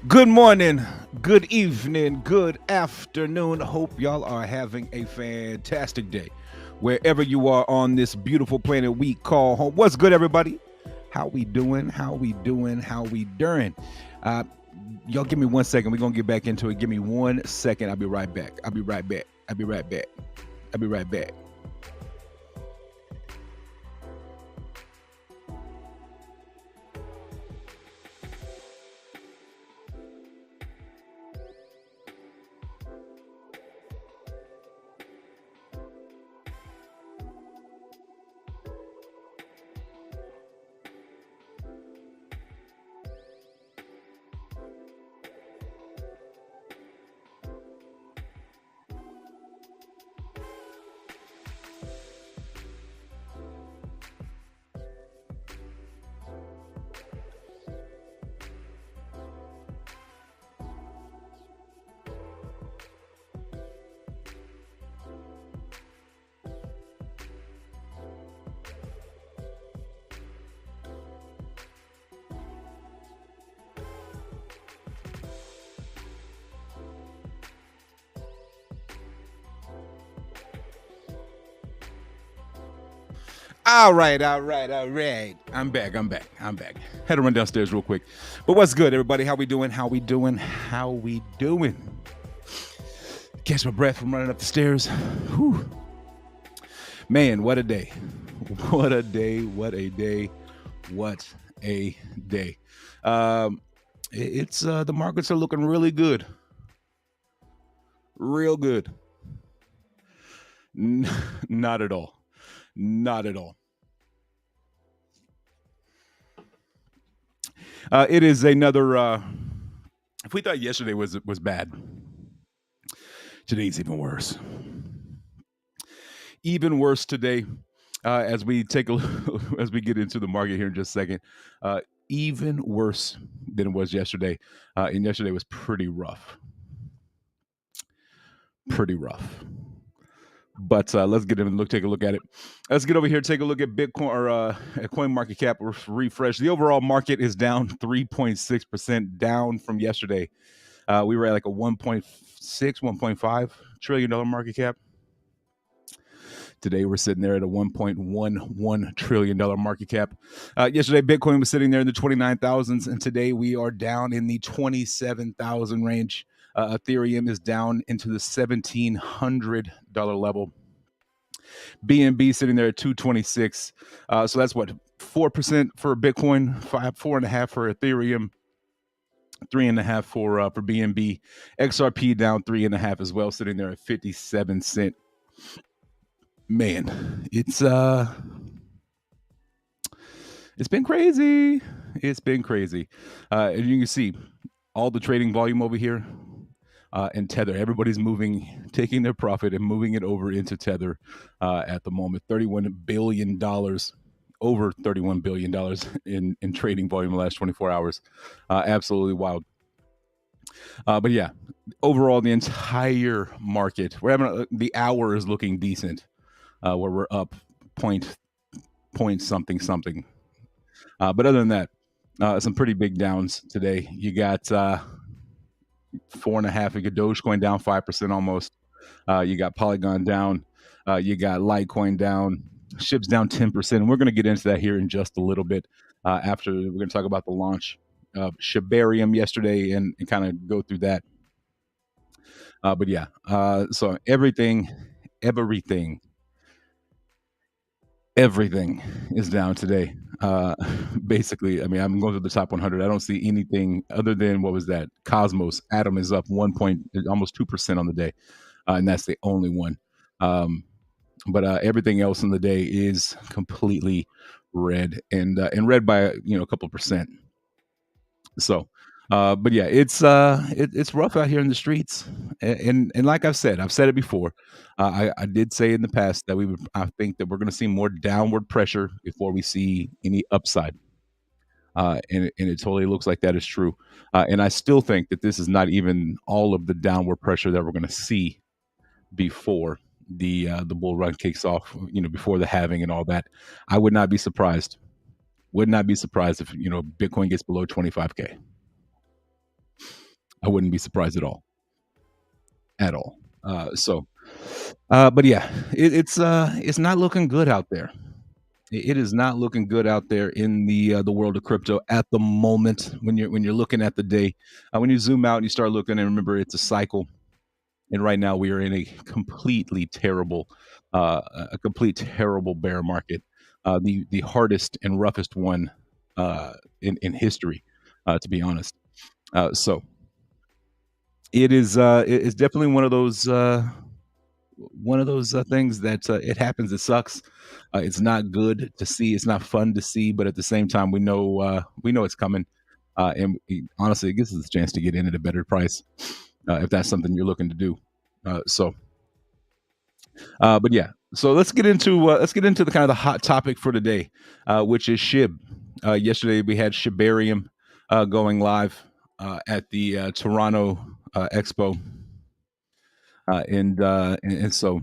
Good morning, good evening, good afternoon. Hope y'all are having a fantastic day. Wherever you are on this beautiful planet we call home. What's good, everybody? How we doing? How we doing? How we doing? Uh, y'all give me 1 second. We're gonna get back into it. Give me 1 second. I'll be right back. I'll be right back. I'll be right back. I'll be right back. All right, all right, all right. I'm back. I'm back. I'm back. Had to run downstairs real quick. But what's good, everybody? How we doing? How we doing? How we doing? Catch my breath from running up the stairs. Whew. Man, what a day. What a day. What a day. What a day. It's the markets are looking really good. Real good. Not at all. Not at all. It is another. If we thought yesterday was bad, today's even worse. Even worse today. As we take a as we get into the market here in just a second, even worse than it was yesterday. And yesterday was pretty rough. Pretty rough. But let's get in and take a look at it. Let's get over here, take a look at Bitcoin or at Coin Market Cap refresh. The overall market is down 3.6%, down from yesterday. We were at like a 1.6, 1.5 trillion dollar market cap. Today we're sitting there at a 1.11 trillion dollar market cap. Yesterday Bitcoin was sitting there in the 29,000s, and today we are down in the 27,000 range. Ethereum is down into the $1,700 level. BNB sitting there at 226. So that's what, 4% for Bitcoin, 4.5 for Ethereum, 3.5 for BNB. XRP down 3.5 as well, sitting there at 57 cent. Man, it's been crazy. It's been crazy. And you can see all the trading volume over here. And Tether, everybody's moving, taking their profit and moving it over into Tether at the moment. $31 billion, over $31 billion in trading volume in the last 24 hours. Absolutely wild. But yeah, overall, the entire market, we're having the hour is looking decent, where we're up point something. But other than that, some pretty big downs today. You got 4.5. You got Dogecoin down 5% almost. You got Polygon down. You got Litecoin down. SHIB's down 10%. And we're going to get into that here in just a little bit. After we're going to talk about the launch of Shibarium yesterday and kind of go through that. But yeah, so everything is down today. Basically, I mean, I'm going to the top 100. I don't see anything other than what was that? Cosmos Atom is up almost 2% on the day, and that's the only one. But everything else in the day is completely red and red by a couple of percent. So, but yeah, it's rough out here in the streets, and like I've said it before. I did say in the past that I think that we're going to see more downward pressure before we see any upside, and it totally looks like that is true. And I still think that this is not even all of the downward pressure that we're going to see before the bull run kicks off. Before the halving and all that. I would not be surprised. Would not be surprised if Bitcoin gets below 25K. I wouldn't be surprised at all. But yeah, it's not looking good out there. It is not looking good out there in the world of crypto at the moment. When you're looking at the day, when you zoom out and you start looking, and remember it's a cycle. And right now we are in a completely terrible, a complete terrible bear market, the hardest and roughest one in history, to be honest. So it's definitely one of those things that it happens. It sucks. It's not good to see. It's not fun to see. But at the same time, we know it's coming. Honestly, it gives us a chance to get in at a better price if that's something you're looking to do. But yeah, so let's get into the kind of the hot topic for today, which is SHIB. Yesterday we had Shibarium going live at the Toronto Expo, and so,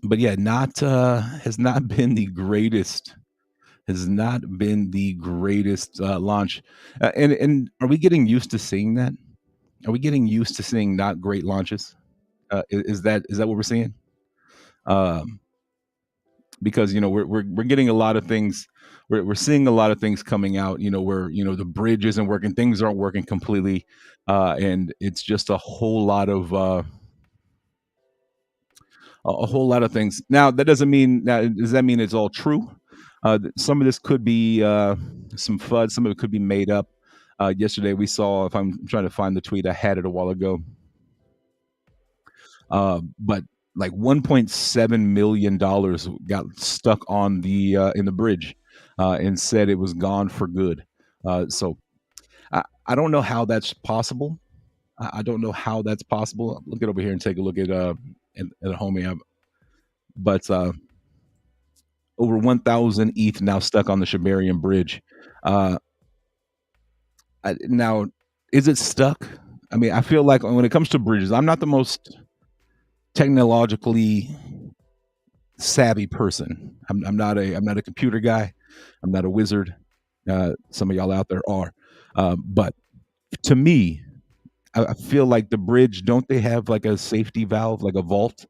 but yeah, not has not been the greatest. Has not been the greatest launch, and are we getting used to seeing that? Are we getting used to seeing not great launches? Is that what we're seeing? Um, because we're getting a lot of things. We're seeing a lot of things coming out. Where the bridge isn't working, things aren't working completely, and it's just a whole lot of things. Now that doesn't mean now does that mean it's all true? Some of this could be some FUD. Some of it could be made up. Yesterday we saw, if I'm trying to find the tweet, I had it a while ago, but like $1.7 million got stuck on the in the bridge, and said it was gone for good. So I don't know how that's possible. I don't know how that's possible. Look it over here and take a look at a homie. But over 1,000 ETH now stuck on the Shibarium bridge. Uh, now, is it stuck? I mean, I feel like when it comes to bridges, I'm not the most technologically savvy person. I'm not a computer guy. I'm not a wizard. Some of y'all out there are, but to me, I feel like the bridge. Don't they have like a safety valve, like a vault,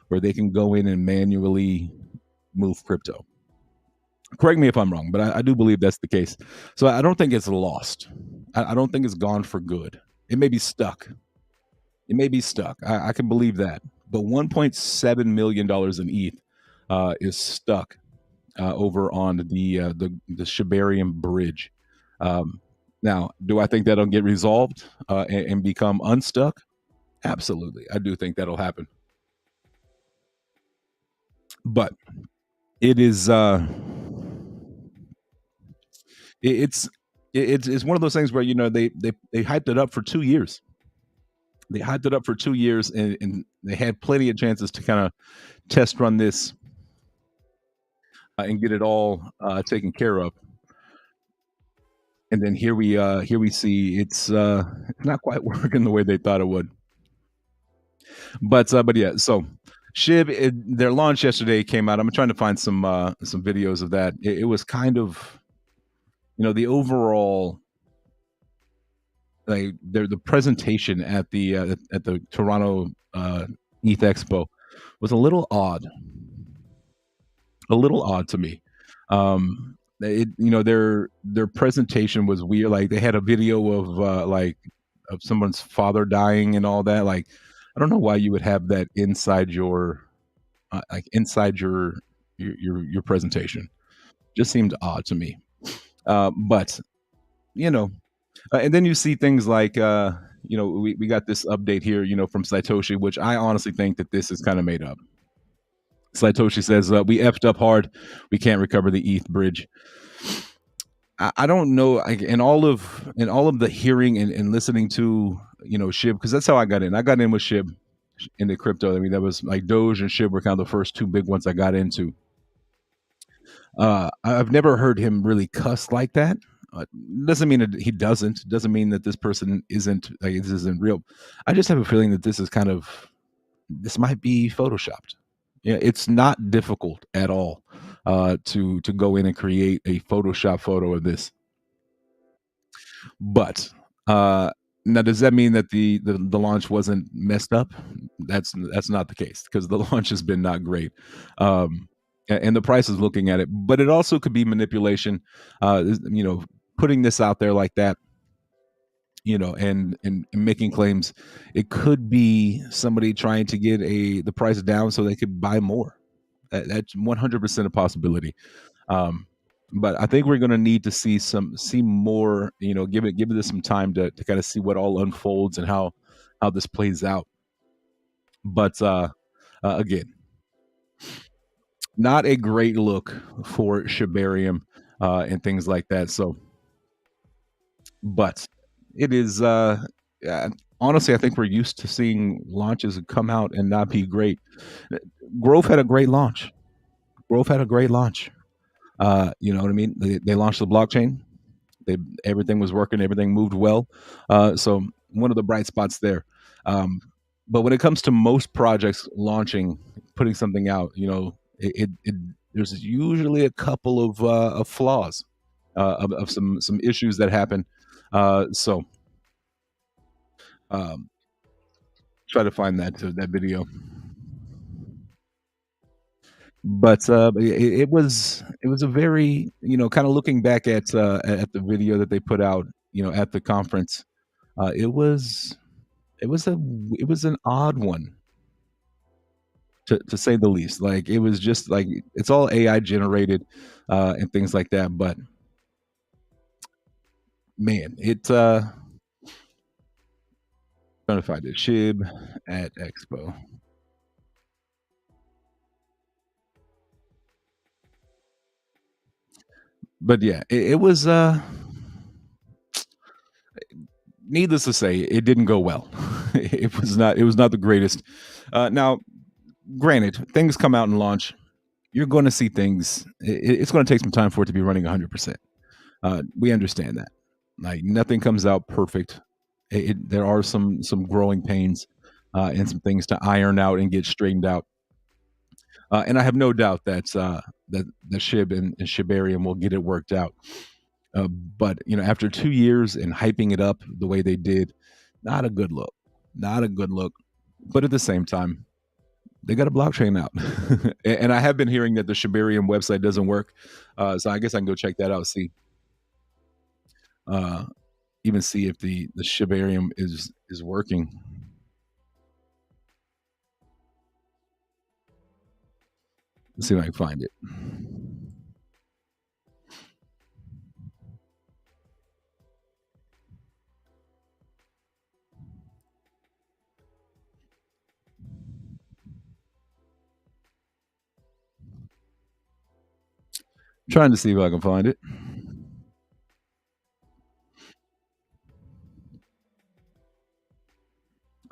where they can go in and manually move crypto? Correct me if I'm wrong, but I do believe that's the case. So I don't think it's lost. I don't think it's gone for good. It may be stuck. It may be stuck. I can believe that. But $1.7 million in ETH is stuck over on the Shibarium bridge. Um, Now, do I think that'll get resolved and become unstuck? Absolutely, I do think that'll happen. But it is it's it's one of those things where they hyped it up for 2 years. They hyped it up for 2 years, and they had plenty of chances to kind of test run this and get it all taken care of. And then here we see it's not quite working the way they thought it would. But yeah, so their launch yesterday came out. I'm trying to find some videos of that. It was kind of the overall, like the presentation at the Toronto ETH Expo was a little odd to me. Their presentation was weird. Like they had a video of of someone's father dying and all that. Like I don't know why you would have that inside inside your presentation. Just seemed odd to me. But you know, and then you see things like we got this update here, from Satoshi, which I honestly think that this is kind of made up. Satoshi says we effed up hard. We can't recover the ETH bridge. I don't know. In all of the hearing and listening to SHIB, because that's how I got in. I got in with SHIB into crypto. I mean, that was like Doge and SHIB were kind of the first two big ones I got into. I've never heard him really cuss like that. Doesn't mean that he doesn't. Doesn't mean that this person isn't like this isn't real. I just have a feeling that this might be photoshopped. Yeah, it's not difficult at all to go in and create a Photoshop photo of this. But Now, does that mean that the launch wasn't messed up? That's not the case because the launch has been not great, and the price is looking at it. But it also could be manipulation. Putting this out there like that, and making claims. It could be somebody trying to get the price down so they could buy more. That's 100% a possibility. Um, but I think we're going to need to see more. Give it this some time to kind of see what all unfolds and how this plays out. But again, not a great look for Shibarium and things like that. So, but it is. Uh, Honestly, I think we're used to seeing launches come out and not be great. Grove had a great launch. Grove had a great launch. You know what I mean? They launched the blockchain. They Everything was working, everything moved well. So one of the bright spots there. Um, but when it comes to most projects launching, putting something out, there's usually a couple of flaws, of some issues that happen. So um, try to find that video. But it was a very, kind of looking back at the video that they put out, at the conference. It was an odd one, to say the least. Like, it was just like it's all AI generated, and things like that. But man, trying to find it. Shib at Expo. But yeah, it was needless to say, it didn't go well. It was not the greatest. Now, granted, things come out and launch. You're going to see things. It's going to take some time for it to be running 100%. We understand that. Like, nothing comes out perfect. There are some growing pains, and some things to iron out and get straightened out. And I have no doubt that the Shib and Shibarium will get it worked out. But after 2 years and hyping it up the way they did, not a good look. Not a good look. But at the same time, they got a blockchain out, and I have been hearing that the Shibarium website doesn't work. So I guess I can go check that out. Uh, Even see if the Shibarium is working. Let's see if I can find it. Trying to see if I can find it.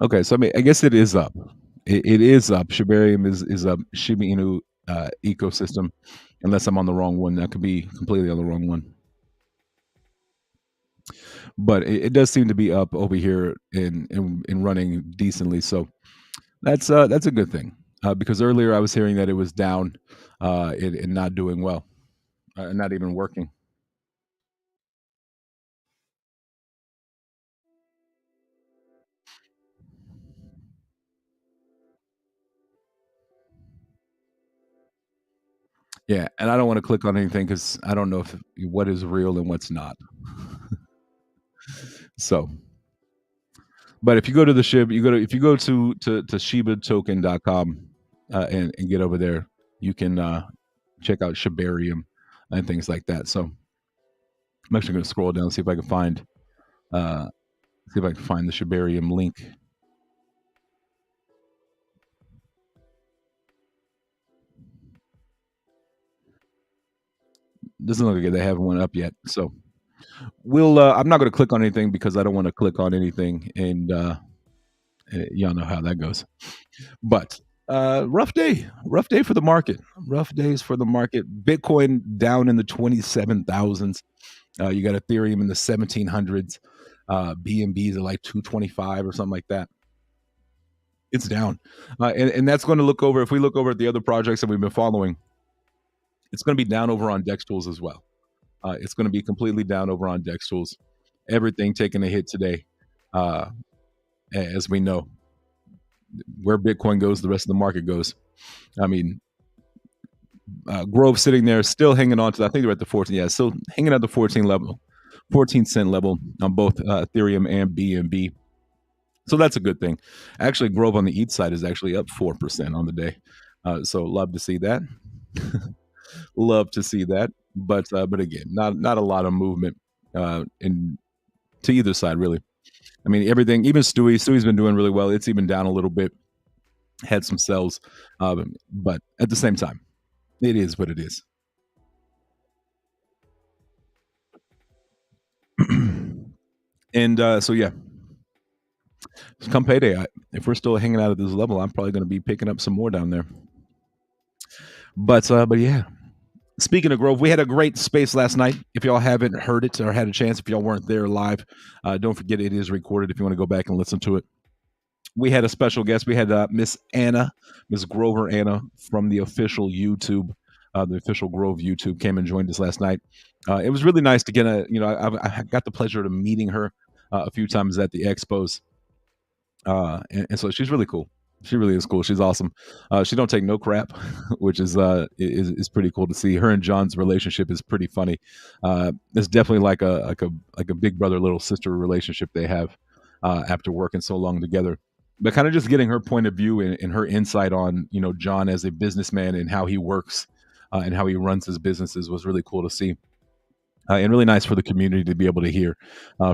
Okay, so I mean, I guess it is up. It is up. Shibarium is up. Shiba Inu ecosystem. Unless I'm on the wrong one, that could be completely on the wrong one. But it does seem to be up over here in running decently. So that's a good thing, because earlier I was hearing that it was down, and not doing well, not even working. Yeah, and I don't want to click on anything because I don't know what is real and what's not. So, but if you go to the SHIB, if you go to shibatoken.com, and get over there, you can check out Shibarium and things like that. So I'm actually going to scroll down, see if I can find uh, the Shibarium link. Doesn't look like they haven't one up yet. So we'll. I'm not going to click on anything because I don't want to click on anything, and y'all know how that goes. But rough day for the market. Rough days for the market. Bitcoin down in the 27,000s. You got Ethereum in the 1700s. BNBs are like 225 or something like that. It's down, and that's going to look over. If we look over at the other projects that we've been following, it's going to be down over on Dex Tools as well. It's going to be completely down over on Dex Tools. Everything taking a hit today. Uh, as we know, where Bitcoin goes, the rest of the market goes. I mean, Grove sitting there, still hanging on to. I think they're at the 14. Yeah, still hanging at the 14 level, 14 cent level on both Ethereum and BNB. So that's a good thing. Actually, Grove on the ETH side is actually up 4% on the day. So love to see that. Love to see that. But again, not a lot of movement in to either side really. I mean, everything. Even Stewie's been doing really well. It's even down a little bit. Had some sells, but at the same time, it is what it is. And so yeah, come payday, if we're still hanging out at this level, I'm probably going to be picking up some more down there. But yeah, speaking of Grove, we had a great space last night. If y'all haven't heard it or had a chance, if y'all weren't there live, don't forget it is recorded if you want to go back and listen to it. We had a special guest. We had Miss Anna, Miss Grover Anna from the official YouTube, the official Grove YouTube came and joined us last night. It was really nice to get I got the pleasure of meeting her a few times at the expos. And so she's really cool. She really is cool. She's awesome. She don't take no crap, which is pretty cool to see. Her and John's relationship is pretty funny. It's definitely like a big brother little sister relationship they have after working so long together. But kind of just getting her point of view and her insight on John as a businessman and how he works and how he runs his businesses was really cool to see. And really nice for the community to be able to hear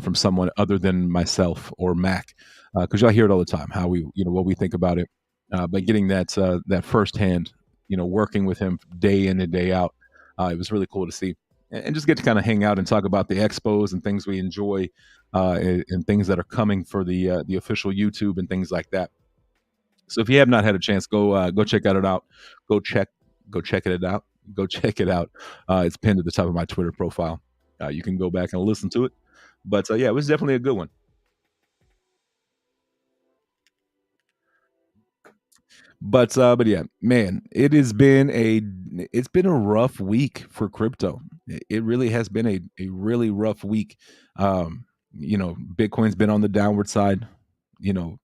from someone other than myself or Mac, because y'all hear it all the time how we, what we think about it. But getting that firsthand, working with him day in and day out, it was really cool to see, and just get to kind of hang out and talk about the expos and things we enjoy, and things that are coming for the official YouTube and things like that. So if you have not had a chance, go check it out. Go check go check it out. Go check it out. It's pinned at the top of my Twitter profile. You can go back and listen to it. But yeah, it was definitely a good one. But yeah, man, it's been a rough week for crypto. It really has been a really rough week. Bitcoin's been on the downward side. You know,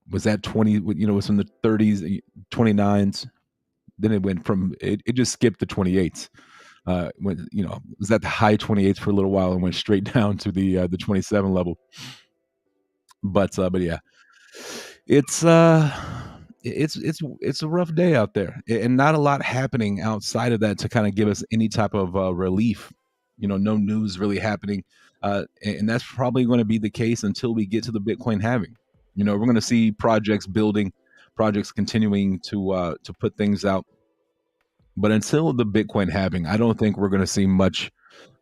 was at 20. Was in the 30s, 29s. Then it just skipped the 28s. It was at the high 28s for a little while and went straight down to the 27 level. But yeah, it's it's a rough day out there, and not a lot happening outside of that to kind of give us any type of relief. No news really happening, and that's probably going to be the case until we get to the Bitcoin halving. We're going to see projects building, projects continuing to put things out, but until the Bitcoin halving, I don't think we're going to see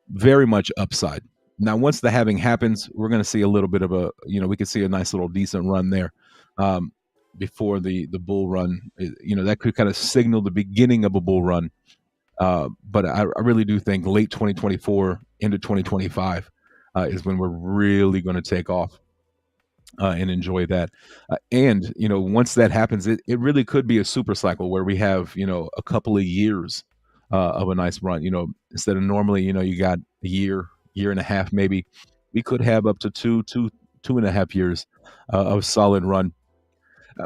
very much upside. Now, once the halving happens, we're going to see a little bit of we could see a nice little decent run there. Before the bull run, that could kind of signal the beginning of a bull run. But I really do think late 2024 into 2025 is when we're really going to take off and enjoy that. And once that happens, it really could be a super cycle where we have a couple of years of a nice run. Instead of normally you got a year and a half maybe, we could have up to two and a half years of solid run.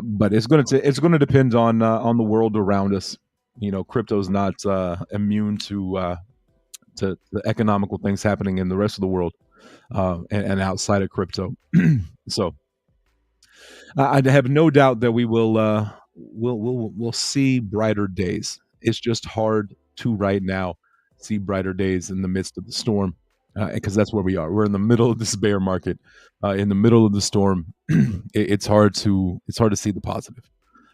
But it's going to depend on the world around us. Crypto's not immune to the economical things happening in the rest of the world and outside of crypto. So I have no doubt that we'll see brighter days. It's just hard to right now see brighter days in the midst of the storm, because that's where we are. We're in the middle of this bear market, in the middle of the storm. It's hard to see the positive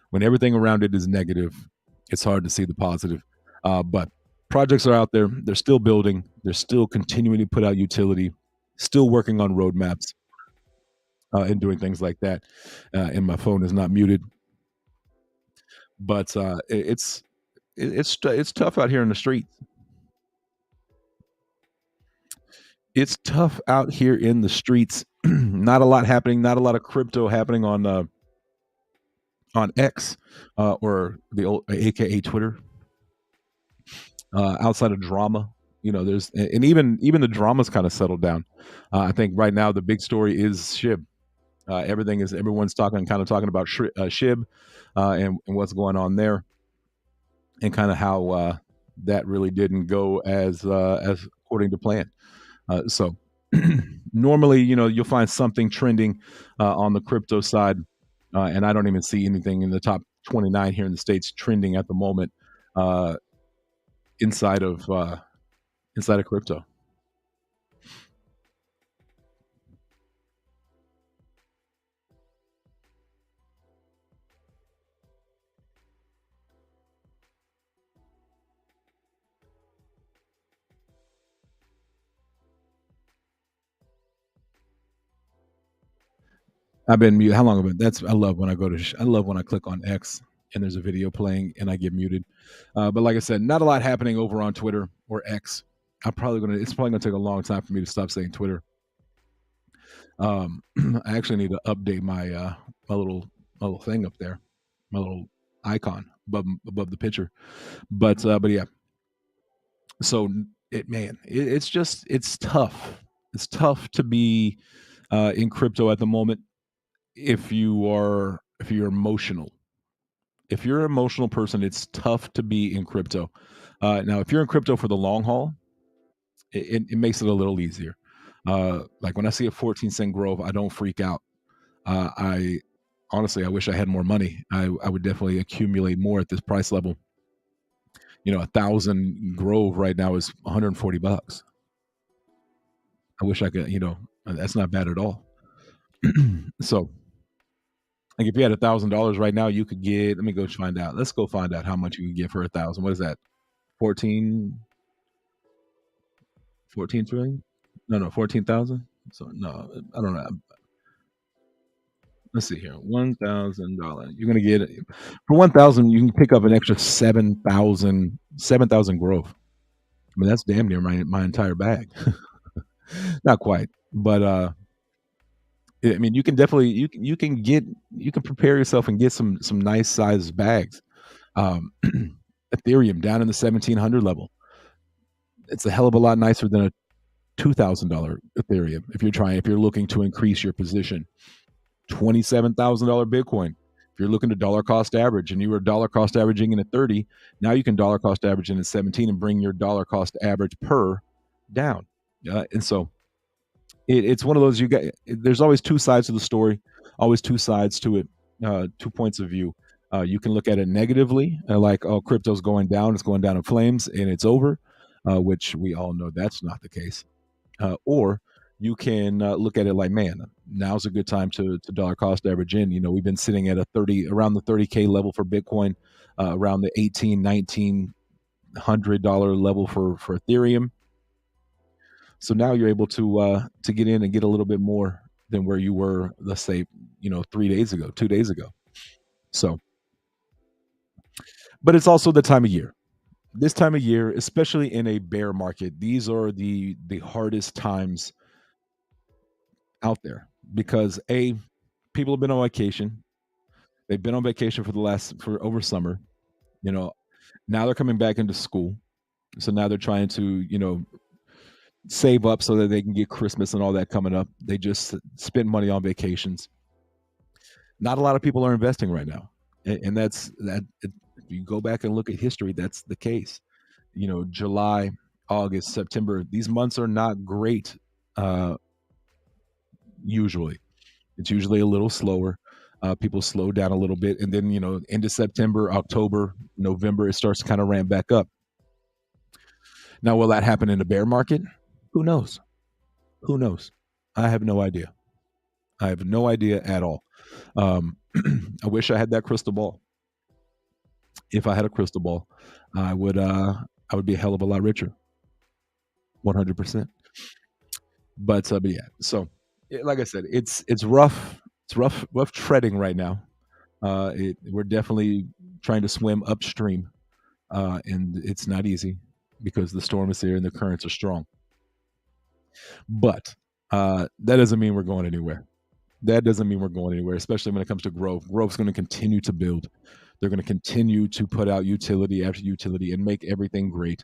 when everything around it is negative. It's hard to see the positive, but projects are out there. They're still building. They're still continuing to put out utility. Still working on roadmaps and doing things like that. And my phone is not muted, but it's tough out here in the streets. It's tough out here in the streets. Not a lot happening. Not a lot of crypto happening on X, or the old AKA Twitter. Outside of drama, There's and even the drama's kind of settled down. I think right now the big story is Shib. Everyone's talking about Shib, and what's going on there, and kind of how that really didn't go as according to plan. So normally, you'll find something trending on the crypto side, and I don't even see anything in the top 29 here in the states trending at the moment uh, inside of inside of crypto. I've been muted. How long have I been? I love when I I love when I click on X and there's a video playing and I get muted. But like I said, not a lot happening over on Twitter or X. It's probably gonna take a long time for me to stop saying Twitter. I actually need to update my little thing up there, my little icon above the picture. But yeah, so it's tough. It's tough to be in crypto at the moment if you're emotional. If you're an emotional person, it's tough to be in crypto. Now, if you're in crypto for the long haul, it makes it a little easier. Like when I see a 14-cent growth, I don't freak out. I honestly, I wish I had more money. I would definitely accumulate more at this price level. 1,000 Grove right now is $140. I wish I could. That's not bad at all. So, like, if you had $1,000 right now, you could get. Let me go find out. Let's go find out how much you can get for 1,000. What is that? 14, 14 trillion? No, 14,000. So no, I don't know. Let's see here. $1,000. You're gonna get for 1,000. You can pick up an extra 7,000 growth. I mean, that's damn near my entire bag. Not quite, but I mean, you can definitely you can prepare yourself and get some nice sized bags. Um, Ethereum down in the 1,700 level. It's a hell of a lot nicer than a $2,000 Ethereum if you're looking to increase your position. $27,000 Bitcoin. If you're looking to dollar cost average and you were dollar cost averaging in at 30, now you can dollar cost average in at 17 and bring your dollar cost average per down. And so it's one of those there's always two sides to the story, always two sides to it, two points of view. You can look at it negatively, like, oh, crypto's going down, it's going down in flames and it's over, which we all know that's not the case. Or you can look at it like, man, now's a good time to dollar cost average in. We've been sitting at around the 30K level for Bitcoin, around the 1,800-1,900 level for Ethereum. So now you're able to get in and get a little bit more than where you were, let's say, 3 days ago, 2 days ago. So, but it's also the time of year. This time of year, especially in a bear market, these are the hardest times out there because people have been on vacation. They've been on vacation for over summer. You know, now they're coming back into school, so now they're trying to save up so that they can get Christmas and all that coming up. They just spend money on vacations. Not a lot of people are investing right now, and that's that. If you go back and look at history, that's the case. July, August, September, these months are not great. Usually, it's usually a little slower. People slow down a little bit, and then into September, October, November, it starts to kind of ramp back up. Now, will that happen in a bear market? Who knows? Who knows? I have no idea. I have no idea at all. I wish I had that crystal ball. If I had a crystal ball, I would be a hell of a lot richer, 100%. But yeah, so like I said, it's rough. It's rough treading right now. We're definitely trying to swim upstream, and it's not easy because the storm is there and the currents are strong. But that doesn't mean we're going anywhere. That doesn't mean we're going anywhere, especially when it comes to growth. Growth's going to continue to build. They're going to continue to put out utility after utility and make everything great.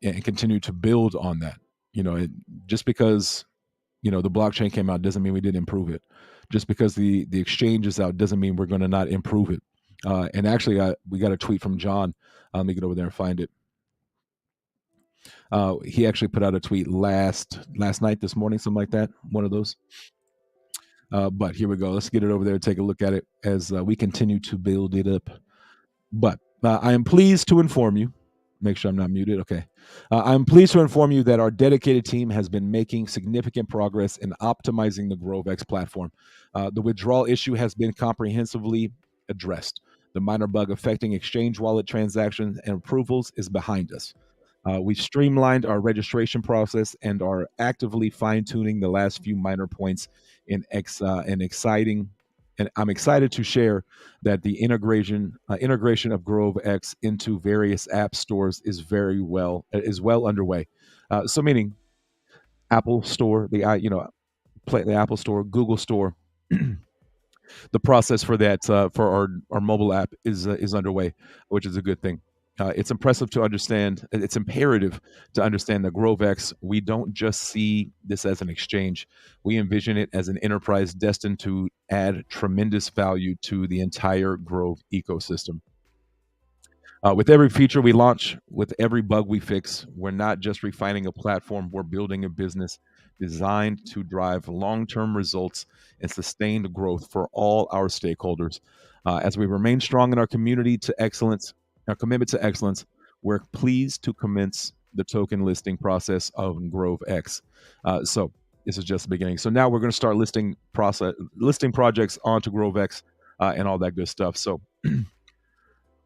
and continue to build on that. Just because the blockchain came out doesn't mean we didn't improve it. Just because the exchange is out doesn't mean we're going to not improve it. And actually, we got a tweet from John. Let me get over there and find it. He actually put out a tweet last night, this morning, something like that. One of those. But here we go. Let's get it over there and take a look at it as we continue to build it up. But I am pleased to inform you. Make sure I'm not muted. Okay. I'm pleased to inform you that our dedicated team has been making significant progress in optimizing the GroveX platform. The withdrawal issue has been comprehensively addressed. The minor bug affecting exchange wallet transactions and approvals is behind us. We've streamlined our registration process and are actively fine-tuning the last few minor points in exciting. And I'm excited to share that the integration of GroveX into various app stores is well underway. So meaning Apple Store, the Apple Store, Google Store. The process for that for our mobile app is underway, which is a good thing. It's impressive to understand. It's imperative to understand that GroveX. We don't just see this as an exchange. We envision it as an enterprise destined to add tremendous value to the entire Grove ecosystem. With every feature we launch, with every bug we fix, we're not just refining a platform, we're building a business designed to drive long term results and sustained growth for all our stakeholders. As we remain strong in our commitment to excellence, we're pleased to commence the token listing process of GroveX. So this is just the beginning. So now we're going to start listing projects onto GroveX and all that good stuff. So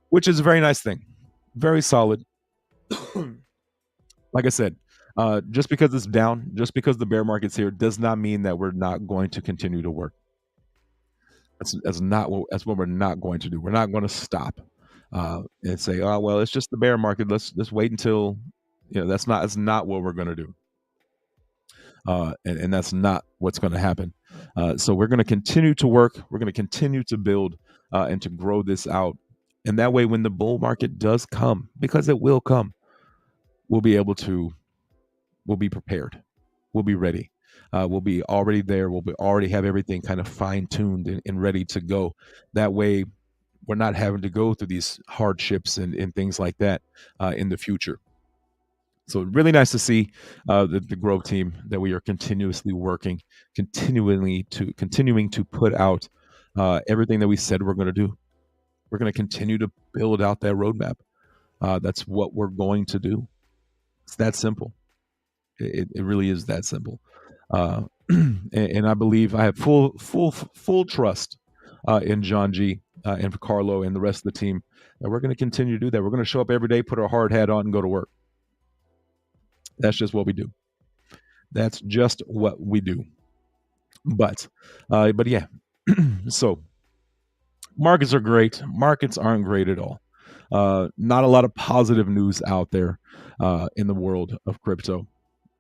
which is a very nice thing, very solid. Like I said, just because it's down, just because the bear market's here, does not mean that we're not going to continue to work. That's what we're not going to do. We're not going to stop and say, "Oh well, it's just the bear market. Let's wait until." That's not what we're going to do, and that's not what's going to happen. So we're going to continue to work. We're going to continue to build and to grow this out. And that way, when the bull market does come, because it will come, we'll be prepared. We'll be ready. We'll be already there. We'll already have everything kind of fine tuned and ready to go. That way, we're not having to go through these hardships and things like that in the future. So really nice to see the Grove team that we are continuously working, continuing to put out everything that we said we're going to do. We're going to continue to build out that roadmap. That's what we're going to do. It's that simple. It really is that simple. And I believe I have full trust in John G and Carlo and the rest of the team that we're going to continue to do that. We're going to show up every day, put our hard hat on, and go to work. That's just what we do. That's just what we do. But yeah. So markets are great. Markets aren't great at all. Not a lot of positive news out there in the world of crypto.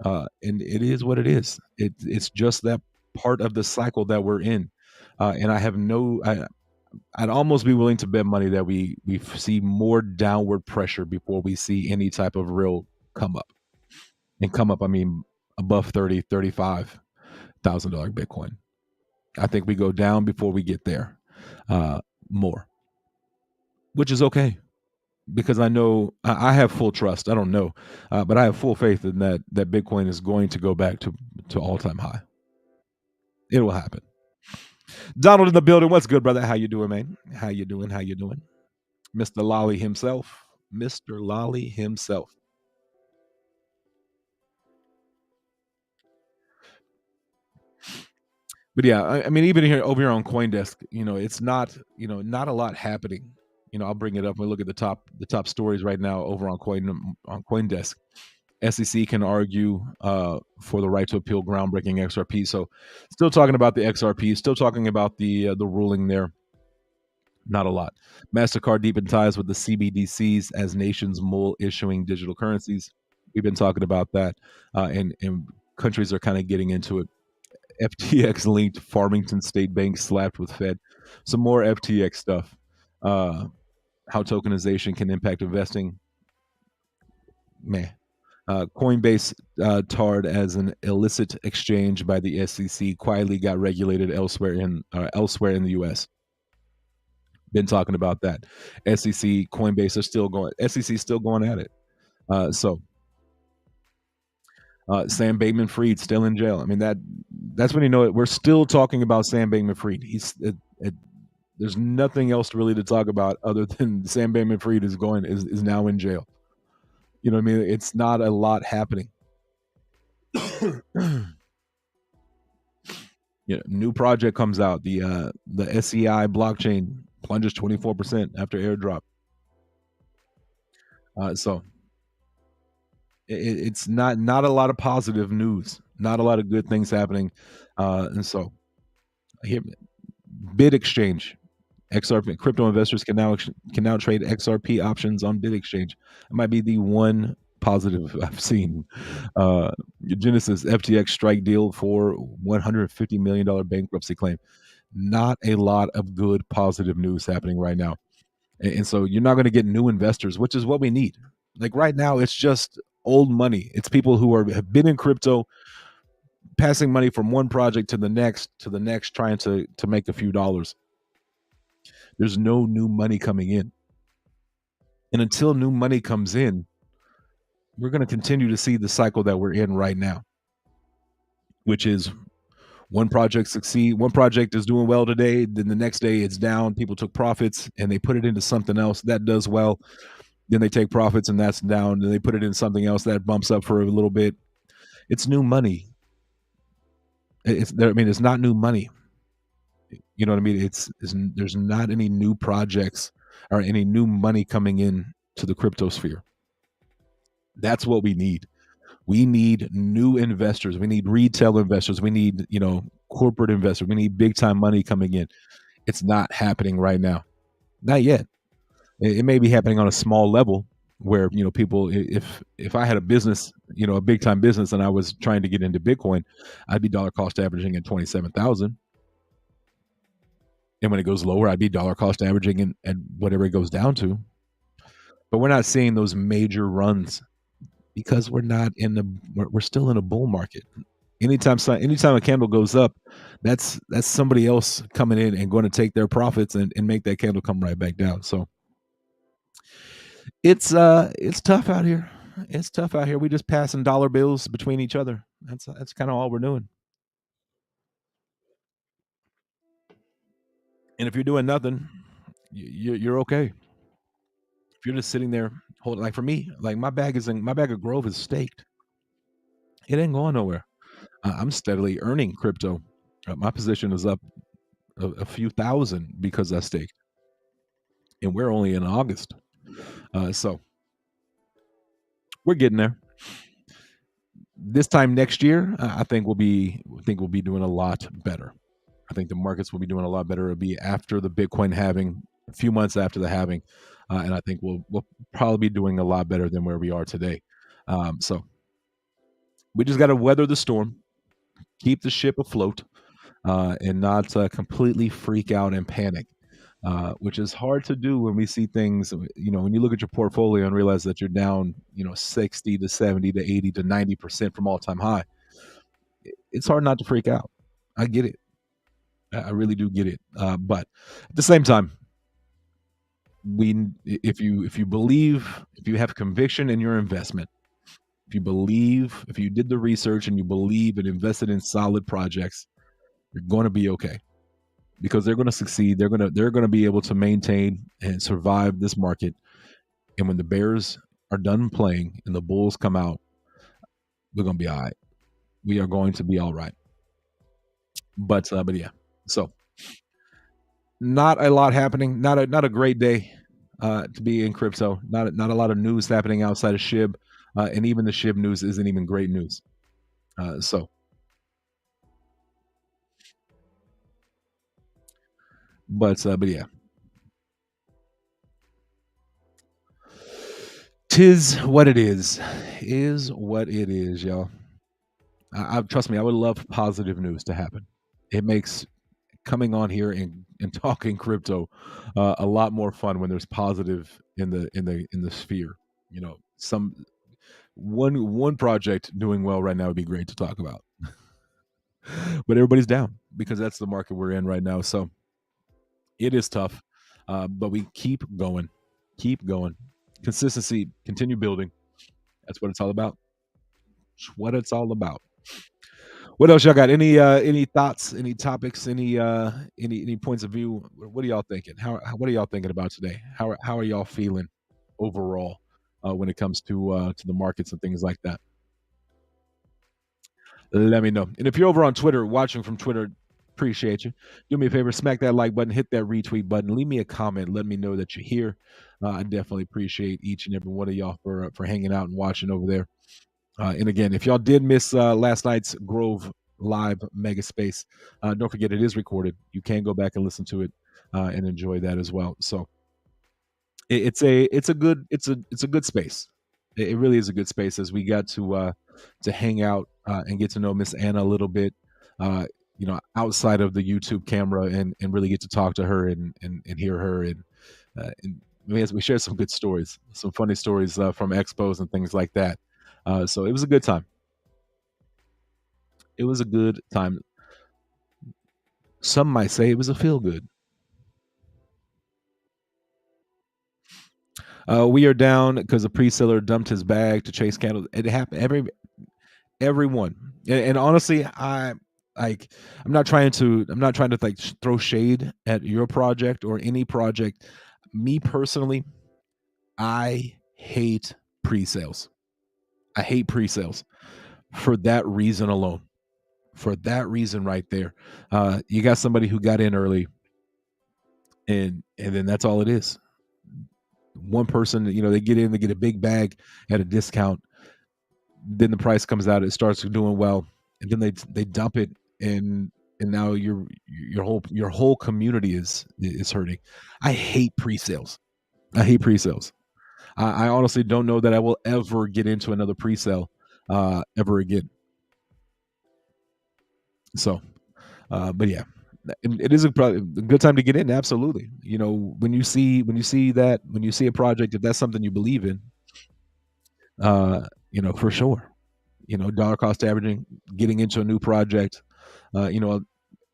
And it is what it is. It's just that part of the cycle that we're in. And I'd almost be willing to bet money that we see more downward pressure before we see any type of real come up. And come up, I mean, above $35,000 Bitcoin. I think we go down before we get there more, which is okay. Because I know I have full trust. I don't know, but I have full faith in that Bitcoin is going to go back to all-time high. It will happen. Donald in the building. What's good, brother? How you doing, man? How you doing? Mr. Lolly himself. But yeah, I mean, even over here on CoinDesk, it's not a lot happening. I'll bring it up. We look at the top stories right now over on CoinDesk. SEC can argue for the right to appeal groundbreaking XRP. So, still talking about the XRP. Still talking about the ruling there. Not a lot. MasterCard deepened ties with the CBDCs as nations mull issuing digital currencies. We've been talking about that, and countries are kind of getting into it. FTX linked Farmington State Bank slapped with Fed. Some more FTX stuff. How tokenization can impact investing. Man, Coinbase, tarred as an illicit exchange by the SEC, quietly got regulated elsewhere in the U.S. Been talking about that. SEC, Coinbase are still going. SEC still going at it. Sam Bankman-Fried still in jail. I mean that's when you know it. We're still talking about Sam Bankman-Fried. There's nothing else really to talk about other than Sam Bankman-Fried is now in jail. You know what I mean? It's not a lot happening. New project comes out. The SEI blockchain plunges 24% after airdrop. So it's not a lot of positive news, not a lot of good things happening. And so here, Bid Exchange, XRP crypto investors can now trade XRP options on Bid Exchange. It might be the one positive I've seen. Genesis FTX strike deal for $150 million bankruptcy claim. Not a lot of good positive news happening right now. And so you're not going to get new investors, which is what we need. Like right now, it's just old money. It's people who have been in crypto, passing money from one project to the next, trying to make a few dollars. There's no new money coming in. And until new money comes in, we're going to continue to see the cycle that we're in right now, which is one project succeed, one project is doing well today, then the next day it's down. People took profits and they put it into something else that does well. Then they take profits and that's down. Then they put it in something else that bumps up for a little bit. It's new money. It's not new money. You know what I mean? There's not any new projects or any new money coming in to the crypto sphere. That's what we need. We need new investors. We need retail investors. We need, corporate investors. We need big time money coming in. It's not happening right now. Not yet. It may be happening on a small level where, people, if I had a business, a big time business and I was trying to get into Bitcoin, I'd be dollar cost averaging at 27,000. And when it goes lower, I'd be dollar cost averaging at whatever it goes down to. But we're not seeing those major runs because we're still in a bull market. Anytime a candle goes up, that's somebody else coming in and going to take their profits and make that candle come right back down. So it's tough out here. It's tough out here. We just passing dollar bills between each other. That's kind of all we're doing. And if you're doing nothing, you're okay. If you're just sitting there holding, like for me, like my bag of Grove is staked. It ain't going nowhere. I'm steadily earning crypto. My position is up a few thousand because I staked, and we're only in August, so we're getting there. This time next year, I think we'll be doing a lot better. I think the markets will be doing a lot better. It'll be after the Bitcoin halving, a few months after the halving, and I think we'll probably be doing a lot better than where we are today. So we just got to weather the storm, keep the ship afloat, and not completely freak out and panic, which is hard to do when we see things. When you look at your portfolio and realize that you're down, 60 to 70 to 80 to 90% from all-time high, it's hard not to freak out. I get it. I really do get it. But at the same time, if you believe, if you have conviction in your investment, if you did the research and you believe and invested in solid projects, you're going to be okay, because they're going to succeed. They're going to be able to maintain and survive this market. And when the bears are done playing and the bulls come out, we're going to be all right. We are going to be all right. But yeah. So not a lot happening. Not a great day to be in crypto. Not a lot of news happening outside of SHIB, and even the SHIB news isn't even great news. But yeah. Tis what it is what it is, y'all. I trust me, I would love positive news to happen. It makes coming on here and talking crypto a lot more fun when there's positive in the sphere. Some One project doing well right now would be great to talk about, but everybody's down because that's the market we're in right now. So it is tough, but we keep going. Consistency, continue building. That's what it's all about. It's what it's all about. What else y'all got? Any thoughts? Any topics? Any points of view? What are y'all thinking? What are y'all thinking about today? How are y'all feeling overall when it comes to the markets and things like that? Let me know. And if you're over on Twitter, watching from Twitter, appreciate you. Do me a favor, smack that like button, hit that retweet button, leave me a comment, let me know that you're here. I definitely appreciate each and every one of y'all for hanging out and watching over there. And again, if y'all did miss last night's Grove Live Mega Space, don't forget it is recorded. You can go back and listen to it and enjoy that as well. So it's a good space. It really is a good space as we got to hang out and get to know Miss Anna a little bit. Uh, outside of the YouTube camera and really get to talk to her and hear her and we shared some good stories, some funny stories from expos and things like that. So it was a good time. It was a good time. Some might say it was a feel good. We are down because the pre-seller dumped his bag to chase candles. It happened everyone. And honestly, like I'm not trying to like throw shade at your project or any project. Me personally, I hate pre-sales. I hate pre-sales for that reason alone. For that reason right there. You got somebody who got in early and then that's all it is. One person, they get in, they get a big bag at a discount, then the price comes out, it starts doing well, and then they dump it, and now your whole community is hurting. I hate pre-sales. I hate pre-sales. I honestly don't know that I will ever get into another pre-sale ever again. So, but yeah, it is probably a good time to get in. Absolutely. When you see a project, if that's something you believe in, for sure. Dollar cost averaging, getting into a new project. And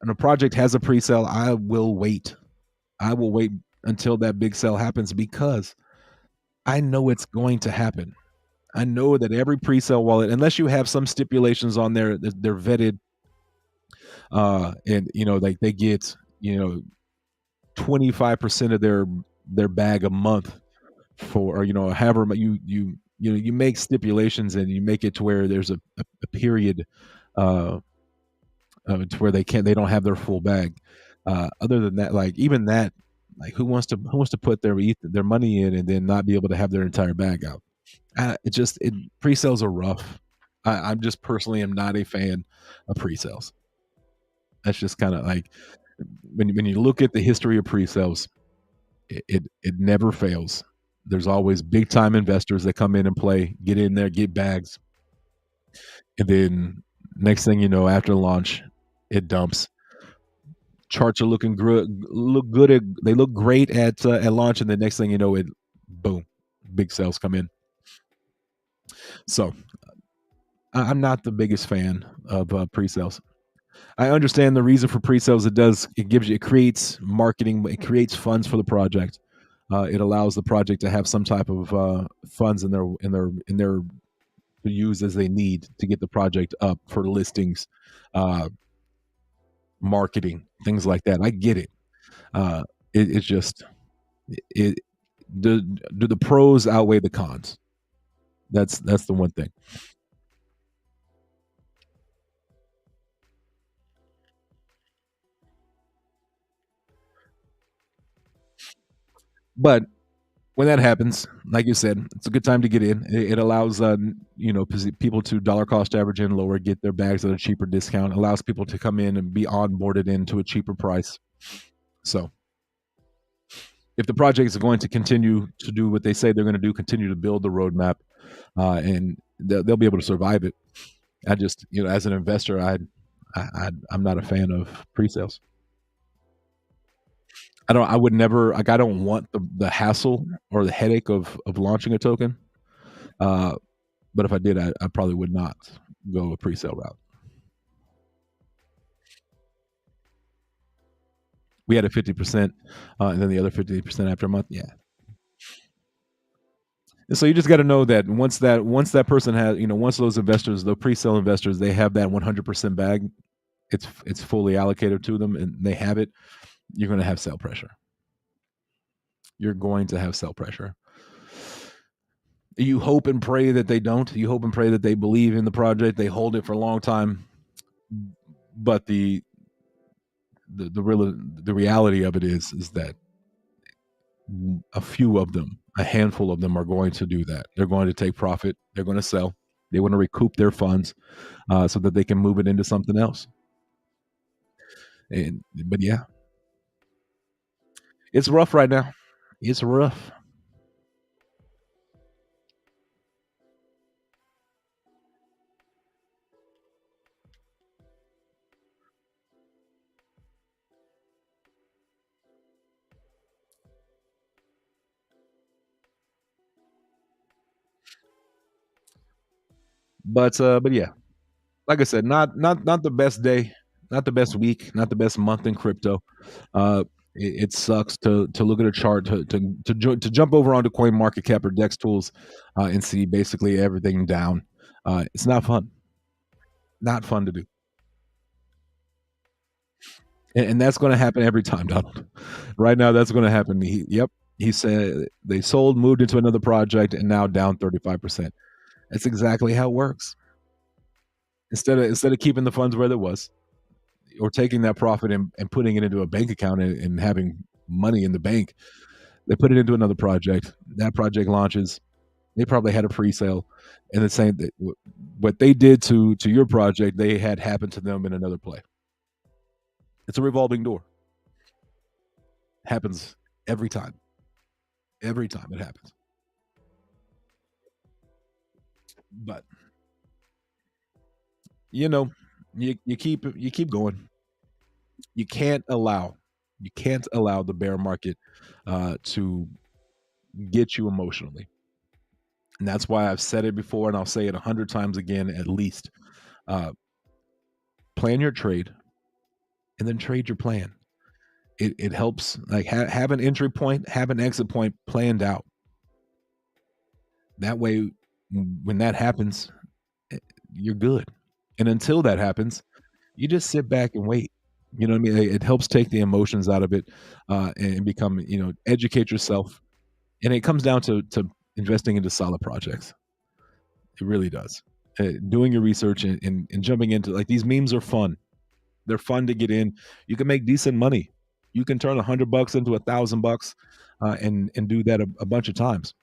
a project has a pre-sale, I will wait. I will wait until that big sale happens because I know it's going to happen. I know that every pre-sale wallet, unless you have some stipulations on there that they're vetted, and like they get 25% of their bag a month for, or however you make stipulations and you make it to where there's a period uh, to where they don't have their full bag. Other than that, like even that, like who wants to put their money in and then not be able to have their entire bag out? Pre-sales are rough. I'm just personally am not a fan of pre-sales. That's just kind of like when you look at the history of pre-sales, it never fails. There's always big time investors that come in and play, get in there, get bags, and then next thing you know, after launch, it dumps. Charts are looking good. They look great at launch, and the next thing you know, it boom, big sales come in. So I'm not the biggest fan of pre-sales. I understand the reason for pre-sales. It creates marketing, it creates funds for the project. It allows the project to have some type of funds in their to use as they need to get the project up for listings, uh, marketing, things like that. I get it. It's just it. Do the pros outweigh the cons? That's the one thing. But when that happens, like you said, it's a good time to get in. It allows people to dollar cost average in lower, get their bags at a cheaper discount. Allows people to come in and be onboarded into a cheaper price. So if the project is going to continue to do what they say they're going to do, continue to build the roadmap, and they'll be able to survive it. I just, as an investor, I'm not a fan of pre-sales. I would never, like, I don't want the hassle or the headache of launching a token. Uh, But if I did, I probably would not go a pre-sale route. We had a 50%, and then the other 50% after a month. Yeah. And so you just got to know that once that person has, once those investors, the pre-sale investors, they have that 100% bag, it's fully allocated to them, and they have it. You're going to have sell pressure. You're going to have sell pressure. You hope and pray that they don't. You hope and pray that they believe in the project. They hold it for a long time. But the reality of it is that a few of them, a handful of them, are going to do that. They're going to take profit. They're going to sell. They want to recoup their funds so that they can move it into something else. But yeah, it's rough right now. It's rough. But yeah, like I said, not the best day, not the best week, not the best month in crypto. It sucks to look at a chart to jump over onto Coin Market Cap or Dex Tools and see basically everything down. It's not fun. Not fun to do, and that's going to happen every time, Donald. Right now, that's going to happen. Yep, he said they sold, moved into another project, and now down 35%. That's exactly how it works. Instead of keeping the funds where it was, or taking that profit and putting it into a bank account and having money in the bank, they put it into another project. That project launches. They probably had a pre-sale, and the same what they did to your project, they had happened to them in another play. It's a revolving door. Happens every time. Every time it happens. But you know, you keep going. You can't allow the bear market to get you emotionally. And that's why I've said it before, and I'll say it 100 times again at least. Uh, Plan your trade, and then trade your plan. It helps. Like have an entry point, have an exit point planned out. That way, when that happens, eh, you're good. And until that happens, you just sit back and wait. You know what I mean? It helps take the emotions out of it and become, educate yourself. And it comes down to investing into solid projects. It really does. Doing your research and jumping into, like, these memes are fun. They're fun to get in. You can make decent money. You can turn $100 into $1,000 and do that a bunch of times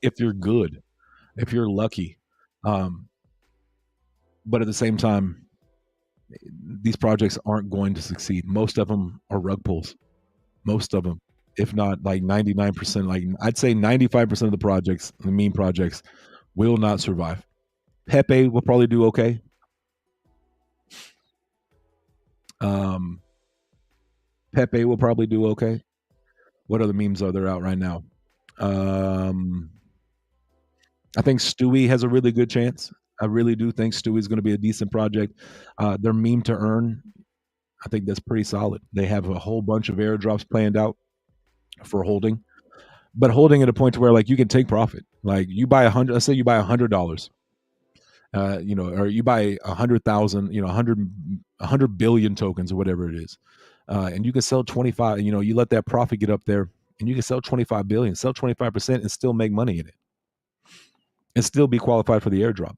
if you're good, if you're lucky. Um, but at the same time, these projects aren't going to succeed. Most of them are rug pulls. Most of them, if not like 99%, like I'd say 95% of the projects, the meme projects, will not survive. Pepe will probably do okay. Um, Pepe will probably do okay. What other memes are there out right now? Um, I think Stewie has a really good chance. I really do think Stewie's going to be a decent project. Their meme to earn, I think that's pretty solid. They have a whole bunch of airdrops planned out for holding, but holding at a point to where, like, you can take profit. Like, you buy 100. Let's say you buy $100. Or you buy 100,000. 100 billion tokens or whatever it is, and you can sell 25. You let that profit get up there, and you can sell 25 billion, sell 25%, and still make money in it, and still be qualified for the airdrop.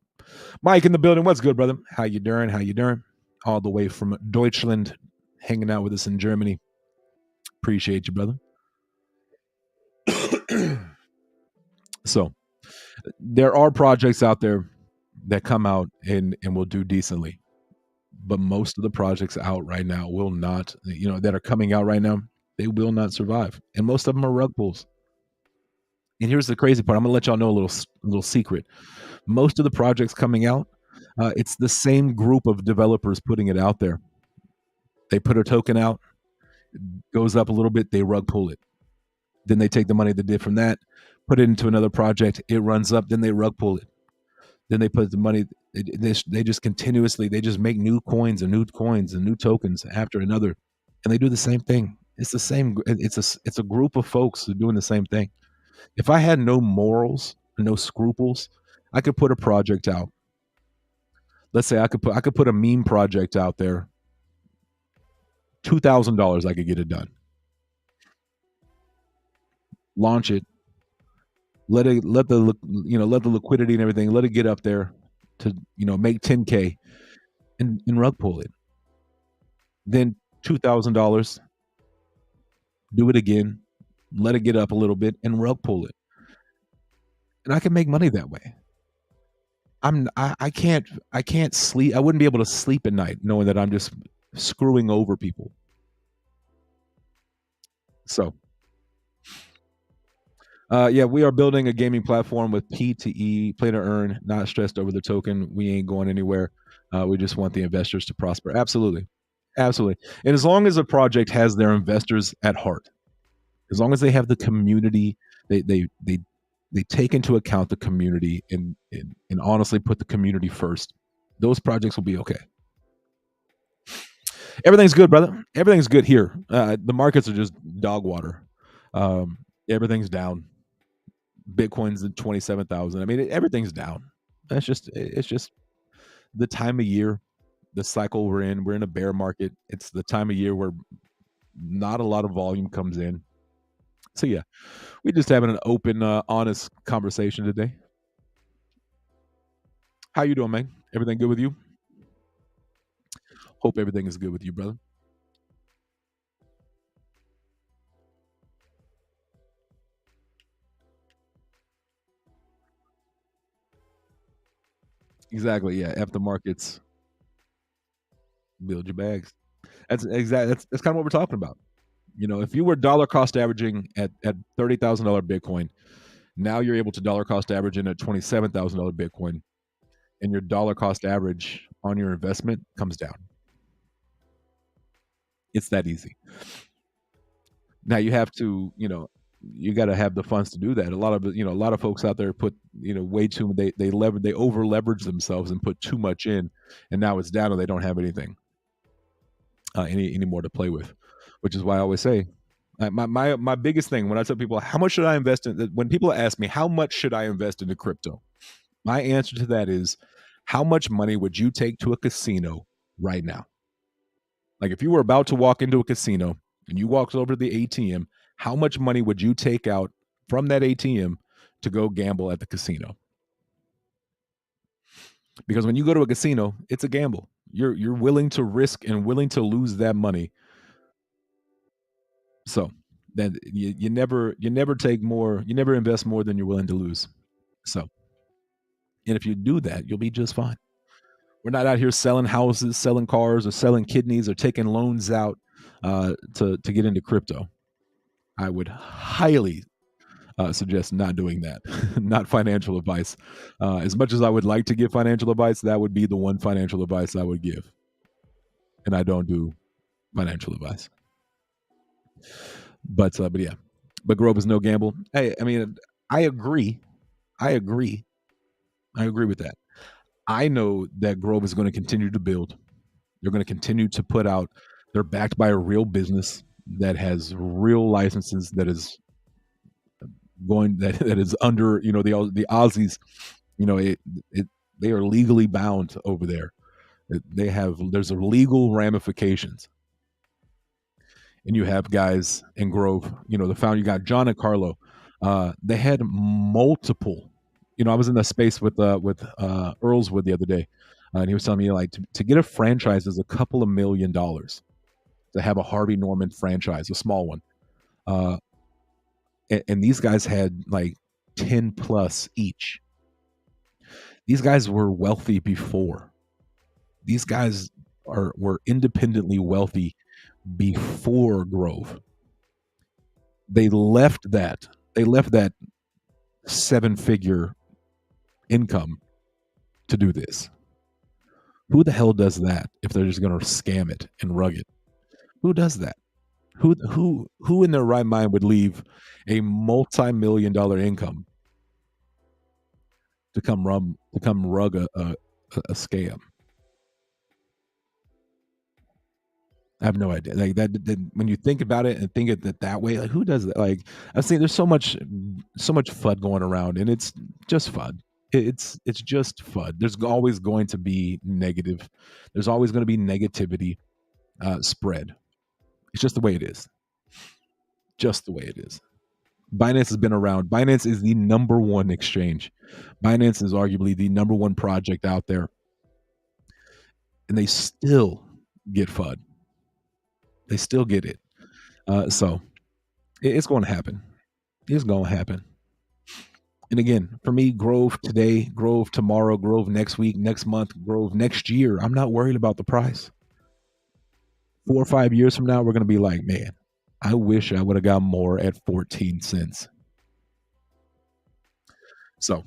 Mike in the building. What's good, brother? How you doing? How you doing? All the way from Deutschland, hanging out with us in Germany. Appreciate you, brother. So there are projects out there that come out and will do decently, but most of the projects out right now will not. That are coming out right now, they will not survive, and most of them are rug pulls. And here's the crazy part. I'm gonna let y'all know a little secret. Most of the projects coming out, it's the same group of developers putting it out there. They put a token out, goes up a little bit, they rug pull it. Then they take the money they did from that, put it into another project, it runs up, then they rug pull it. Then they put the money. They just continuously they just make new coins and new coins and new tokens after another, and they do the same thing. It's the same. It's a group of folks who are doing the same thing. If I had no morals, no scruples, I could put a project out. Let's say I could put a meme project out there. $2,000, I could get it done. Launch it. Let the liquidity and everything. Let it get up there to make 10K and rug pull it. Then $2,000. Do it again. Let it get up a little bit and rug pull it, and I can make money that way. I can't sleep. I wouldn't be able to sleep at night knowing that I'm just screwing over people. So, yeah, we are building a gaming platform with P to E, play to earn, not stressed over the token. We ain't going anywhere. We just want the investors to prosper. Absolutely, absolutely. And as long as a project has their investors at heart, as long as they have the community, they take into account the community and honestly put the community first, those projects will be okay. Everything's good, brother. Everything's good here. The markets are just dog water. Everything's down. Bitcoin's at 27,000. I mean, everything's down. It's just the time of year, the cycle we're in. We're in a bear market. It's the time of year where not a lot of volume comes in. So yeah, we're just having an open, honest conversation today. How you doing, man? Everything good with you? Hope everything is good with you, brother. Exactly. Yeah. After markets, build your bags. That's exactly that's kind of what we're talking about. If you were dollar cost averaging at $30,000 Bitcoin, now you're able to dollar cost average in at $27,000 Bitcoin, and your dollar cost average on your investment comes down. It's that easy. Now you have to, you got to have the funds to do that. A lot of folks out there put, way too they over leverage themselves and put too much in, and now it's down and they don't have anything any more to play with, which is why I always say my biggest thing when I tell people how much should I invest in, when people ask me how much should I invest into crypto, my answer to that is how much money would you take to a casino right now? Like if you were about to walk into a casino and you walked over to the ATM, how much money would you take out from that ATM to go gamble at the casino? Because when you go to a casino, it's a gamble. You're willing to risk and willing to lose that money. So then you never take more, you never invest more than you're willing to lose. So, and if you do that, you'll be just fine. We're not out here selling houses, selling cars, or selling kidneys, or taking loans out to get into crypto. I would highly suggest not doing that. Not financial advice. As much as I would like to give financial advice, that would be the one financial advice I would give. And I don't do financial advice. But yeah, but Grove is no gamble. Hey, I mean, I agree. I agree. I agree with that. I know that Grove is going to continue to build. They're going to continue to put out. They're backed by a real business that has real licenses, that is going that is under the Aussies. They are legally bound over there. There's a legal ramifications, and you have guys in Grove. The founder, you got John and Carlo. They had multiple. I was in that space with Earlswood the other day, and he was telling me like to get a franchise is a couple of $1 million to have a Harvey Norman franchise, a small one. And these guys had like 10 plus each. These guys were wealthy before. These guys were independently wealthy before Grove. They left that 7-figure income to do this. Who the hell does that if they're just going to scam it and rug it? Who does that? Who in their right mind would leave a multi-million-dollar income to come rug a scam. I have no idea. Like that when you think about it and think it that way, like who does that? Like I've seen there's so much FUD going around, and it's just FUD. It's just FUD. There's always going to be negative. There's always going to be negativity spread. It's just the way it is. Just the way it is. Binance has been around. Binance is the number one exchange. Binance is arguably the number one project out there, and they still get FUD. They still get it. So it's going to happen. It's going to happen. And again, for me, Grove today, Grove tomorrow, Grove next week, next month, Grove next year. I'm not worried about the price. 4 or 5 years from now, we're going to be like, man, I wish I would have got more at 14 cents. So,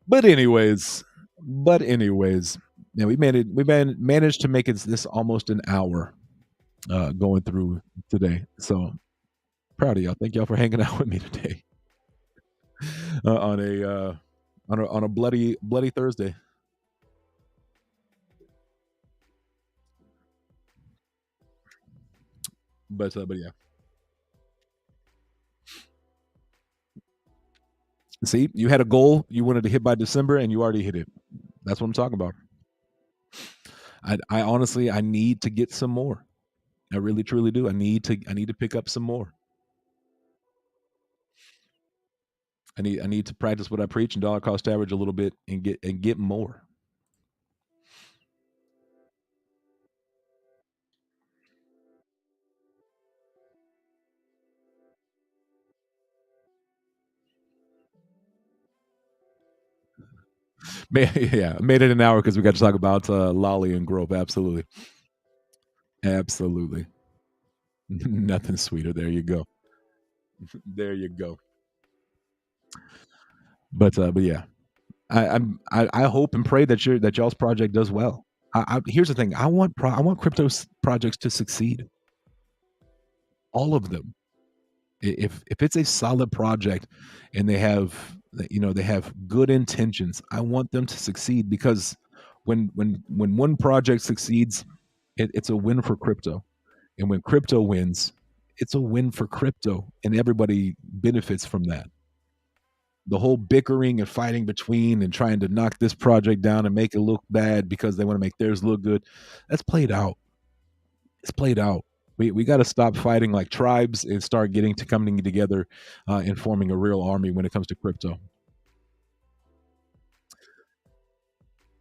but anyways, yeah, managed to make it this almost an hour going through today. So proud of y'all. Thank y'all for hanging out with me today on a bloody Thursday. But yeah, see, you had a goal you wanted to hit by December, and you already hit it. That's what I'm talking about. I honestly I need to get some more. I really truly do. I need to pick up some more. I need to practice what I preach and dollar cost average a little bit and get more. Yeah, made it an hour because we got to talk about Lolly and Grove. Absolutely, absolutely. Nothing sweeter. There you go. There you go. But yeah, I hope and pray that y'all's project does well. Here's the thing. I want projects to succeed. All of them. If it's a solid project and they have good intentions, I want them to succeed because when one project succeeds, it's a win for crypto, and when crypto wins, it's a win for crypto, and everybody benefits from that. The whole bickering and fighting between and trying to knock this project down and make it look bad because they want to make theirs look good, that's played out. It's played out. We got to stop fighting like tribes and start getting to coming together and forming a real army when it comes to crypto.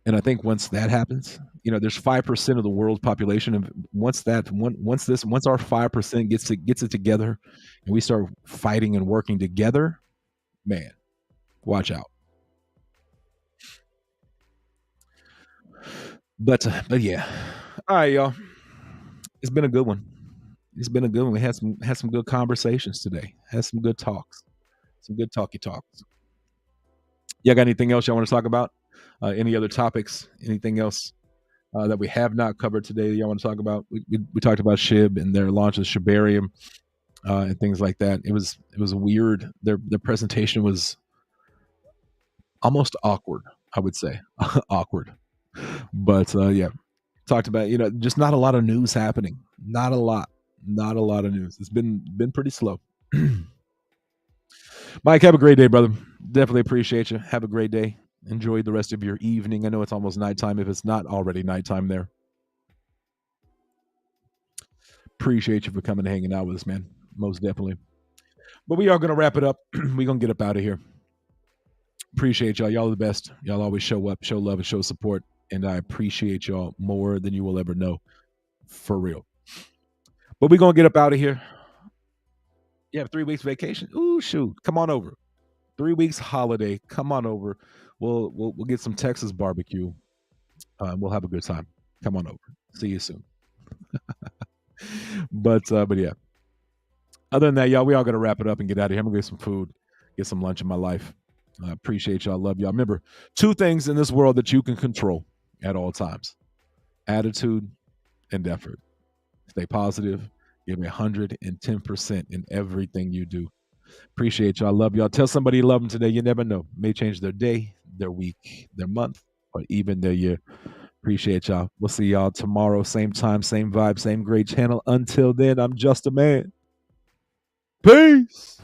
And I think once that happens, there's 5% of the world's population, and once our 5% gets it together, and we start fighting and working together, man, watch out. But yeah, all right, y'all. It's been a good one. It's been a good one. We had some good conversations today. Had some good talks. Some good talky talks. Y'all got anything else y'all want to talk about? Any other topics? Anything else that we have not covered today that y'all want to talk about? We talked about SHIB and their launch of Shibarium and things like that. It was weird. Their presentation was almost awkward, I would say. Awkward. But yeah, talked about just not a lot of news happening. Not a lot of news. It's been pretty slow. Mike, have a great day, brother. Definitely appreciate you. Have a great day. Enjoy the rest of your evening. I know it's almost nighttime if it's not already nighttime there. Appreciate you for coming and hanging out with us, man. Most definitely. But we are going to wrap it up. We're going to get up out of here. Appreciate y'all. Y'all are the best. Y'all always show up, show love, and show support. And I appreciate y'all more than you will ever know. For real. But we're going to get up out of here. You have 3 weeks vacation. Ooh, shoot. Come on over. 3 weeks holiday. Come on over. We'll get some Texas barbecue. We'll have a good time. Come on over. See you soon. But yeah. Other than that, y'all, we all gotta wrap it up and get out of here. I'm gonna get some food, get some lunch in my life. I appreciate y'all. Love y'all. Remember, 2 things in this world that you can control at all times: attitude and effort. Stay positive, Give me 110% in everything you do. Appreciate y'all. Love y'all. Tell somebody you love them today. You never know. May change their day, their week, their month, or even their year. Appreciate y'all. We'll see y'all tomorrow. Same time, same vibe, same great channel. Until then, I'm just a man. Peace.